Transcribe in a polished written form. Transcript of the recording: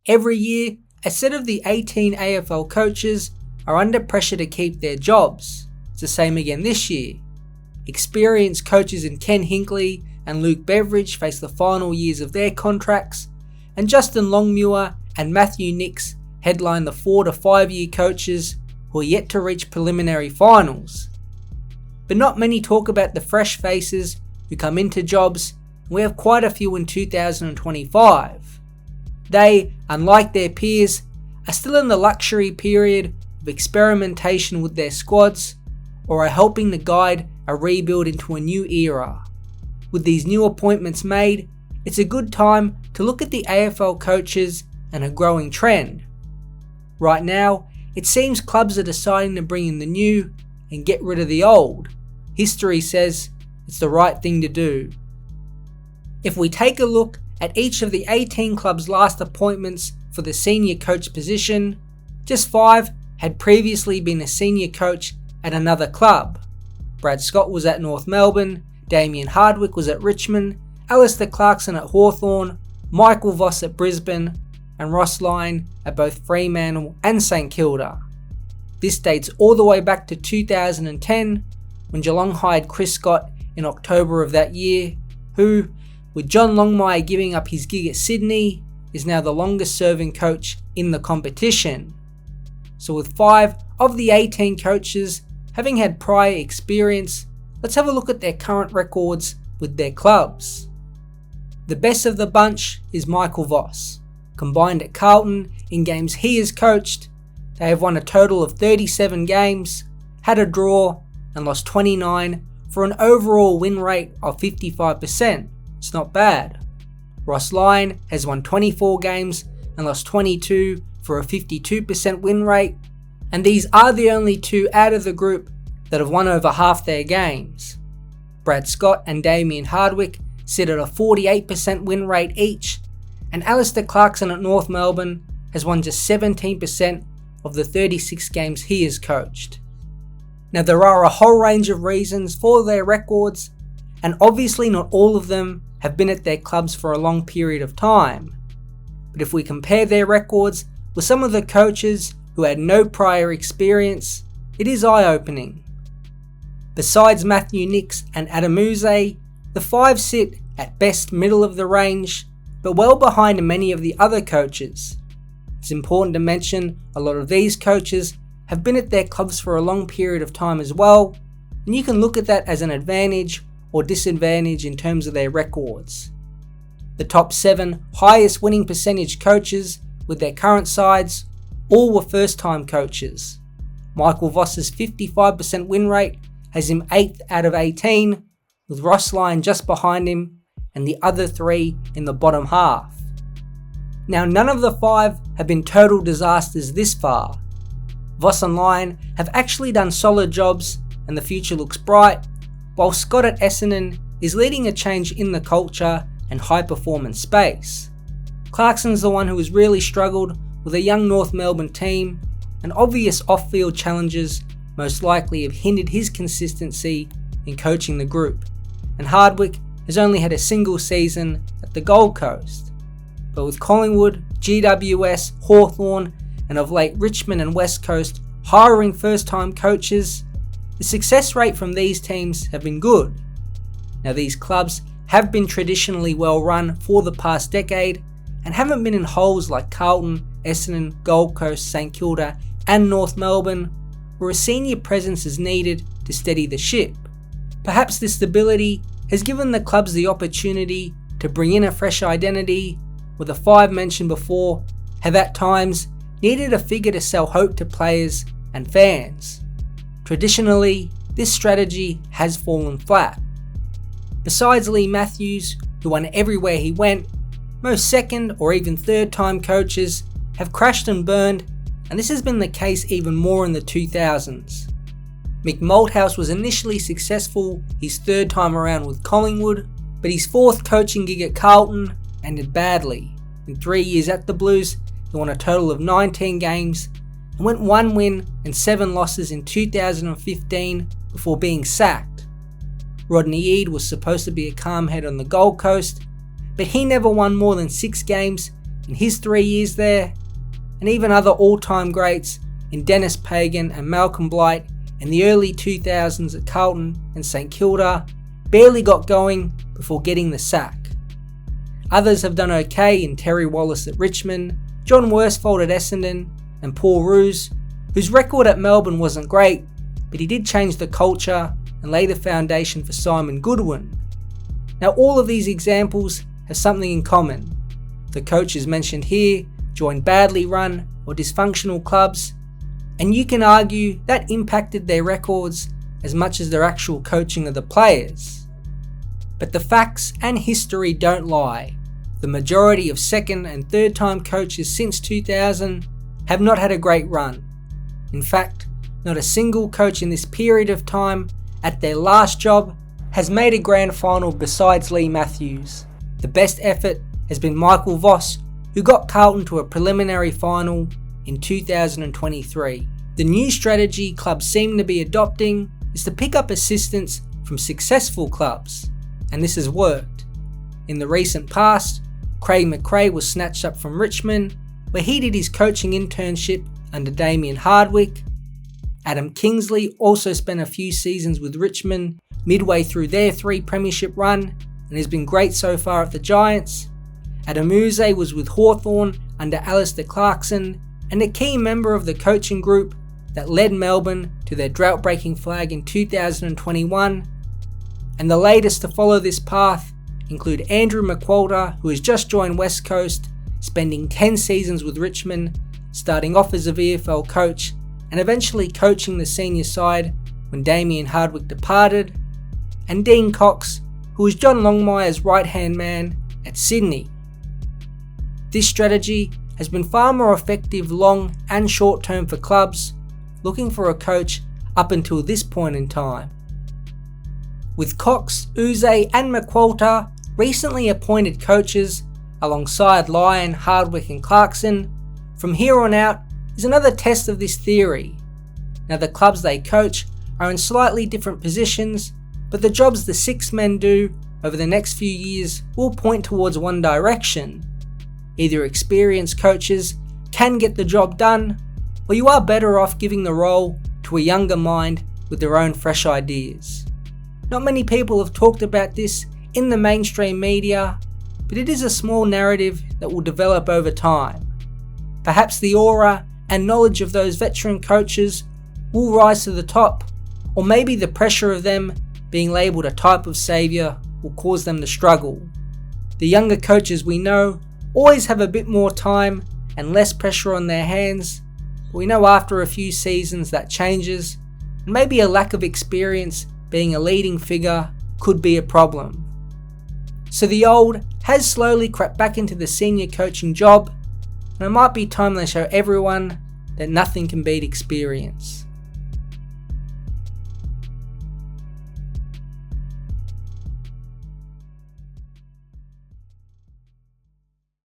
Every year, a set of the 18 AFL coaches are under pressure to keep their jobs. It's the same again this year. Experienced coaches in Ken Hinkley and Luke Beveridge face the final years of their contracts, and Justin Longmuir and Matthew Nicks headline the 4 to 5 year coaches who are yet to reach preliminary finals. But not many talk about the fresh faces who come into jobs, and we have quite a few in 2025. They, unlike their peers, are still in the luxury period of experimentation with their squads, or are helping to guide a rebuild into a new era. With these new appointments made, it's a good time to look at the AFL coaches and a growing trend. Right now, it seems clubs are deciding to bring in the new and get rid of the old. History says it's the right thing to do. If we take a look at each of the 18 clubs' last appointments for the senior coach position, just 5 had previously been a senior coach at another club. Brad Scott was at North Melbourne, Damien Hardwick was at Richmond, Alistair Clarkson at Hawthorn, Michael Voss at Brisbane, and Ross Lyon at both Fremantle and St Kilda. This dates all the way back to 2010, when Geelong hired Chris Scott in October of that year, who, with John Longmire giving up his gig at Sydney, is now the longest serving coach in the competition. So with 5 of the 18 coaches having had prior experience, let's have a look at their current records with their clubs. The best of the bunch is Michael Voss. Combined at Carlton in games he has coached, they have won a total of 37 games, had a draw, and lost 29 for an overall win rate of 55%. It's not bad. Ross Lyon has won 24 games and lost 22 for a 52% win rate, and these are the only 2 out of the group that have won over half their games. Brad Scott and Damien Hardwick sit at a 48% win rate each, and Alistair Clarkson at North Melbourne has won just 17% of the 36 games he has coached. Now there are a whole range of reasons for their records, and obviously not all of them have been at their clubs for a long period of time. But if we compare their records with some of the coaches who had no prior experience, it is eye-opening. Besides Matthew Nicks and Adamuze, the 5 sit at best middle of the range, but well behind many of the other coaches. It's important to mention a lot of these coaches have been at their clubs for a long period of time as well, and you can look at that as an advantage or disadvantage in terms of their records. The top 7 highest winning percentage coaches with their current sides all were first-time coaches. Michael Voss's 55% win rate has him 8th out of 18, with Ross Lyon just behind him and the other 3 in the bottom half. Now none of the 5 have been total disasters this far. Voss and Lyon have actually done solid jobs and the future looks bright, while Scott at Essendon is leading a change in the culture and high performance space. Clarkson's the one who has really struggled with a young North Melbourne team, and obvious off-field challenges most likely have hindered his consistency in coaching the group, and Hardwick has only had a single season at the Gold Coast. But with Collingwood, GWS, Hawthorn, and of late Richmond and West Coast hiring first-time coaches, the success rate from these teams have been good. Now these clubs have been traditionally well run for the past decade and haven't been in holes like Carlton, Essendon, Gold Coast, St Kilda and North Melbourne, where a senior presence is needed to steady the ship. Perhaps this stability has given the clubs the opportunity to bring in a fresh identity, where the 5 mentioned before have at times needed a figure to sell hope to players and fans. Traditionally, this strategy has fallen flat. Besides Lee Matthews, who won everywhere he went, most second or even third time coaches have crashed and burned, and this has been the case even more in the 2000s. Mick Malthouse was initially successful his 3rd time around with Collingwood, but his 4th coaching gig at Carlton ended badly. In 3 years at the Blues, he won a total of 19 games and went 1 win and 7 losses in 2015 before being sacked. Rodney Eade was supposed to be a calm head on the Gold Coast, but he never won more than 6 games in his 3 years there, and even other all-time greats in Dennis Pagan and Malcolm Blight in the early 2000s at Carlton and St Kilda barely got going before getting the sack. Others have done okay in Terry Wallace at Richmond, John Worsfold at Essendon, and Paul Roos, whose record at Melbourne wasn't great, but he did change the culture and lay the foundation for Simon Goodwin. Now all of these examples have something in common. The coaches mentioned here joined badly run or dysfunctional clubs, and you can argue that impacted their records as much as their actual coaching of the players. But the facts and history don't lie. The majority of second and third time coaches since 2000 have not had a great run. In fact, not a single coach in this period of time at their last job has made a grand final besides Lee Matthews. The best effort has been Michael Voss, who got Carlton to a preliminary final in 2023. The new strategy clubs seem to be adopting is to pick up assistants from successful clubs, and this has worked. In the recent past, Craig McRae was snatched up from Richmond, where he did his coaching internship under Damien Hardwick. Adam Kingsley also spent a few seasons with Richmond midway through their 3 premiership run and has been great so far at the Giants. Adam Uze was with Hawthorn under Alistair Clarkson and a key member of the coaching group that led Melbourne to their drought-breaking flag in 2021. And the latest to follow this path include Andrew McQualter, who has just joined West Coast, spending 10 seasons with Richmond, starting off as a VFL coach and eventually coaching the senior side when Damien Hardwick departed, and Dean Cox, who was John Longmire's right-hand man at Sydney. This strategy has been far more effective long and short term for clubs looking for a coach up until this point in time. With Cox, Uze and McQualter recently appointed coaches alongside Lyon, Hardwick and Clarkson, from here on out is another test of this theory. Now the clubs they coach are in slightly different positions, but the jobs the 6 men do over the next few years will point towards one direction. Either experienced coaches can get the job done, or you are better off giving the role to a younger mind with their own fresh ideas. Not many people have talked about this in the mainstream media, but it is a small narrative that will develop over time. Perhaps the aura and knowledge of those veteran coaches will rise to the top, or maybe the pressure of them being labelled a type of saviour will cause them to struggle. The younger coaches we know always have a bit more time and less pressure on their hands, but we know after a few seasons that changes, and maybe a lack of experience being a leading figure could be a problem. So the old has slowly crept back into the senior coaching job, and it might be time they show everyone that nothing can beat experience.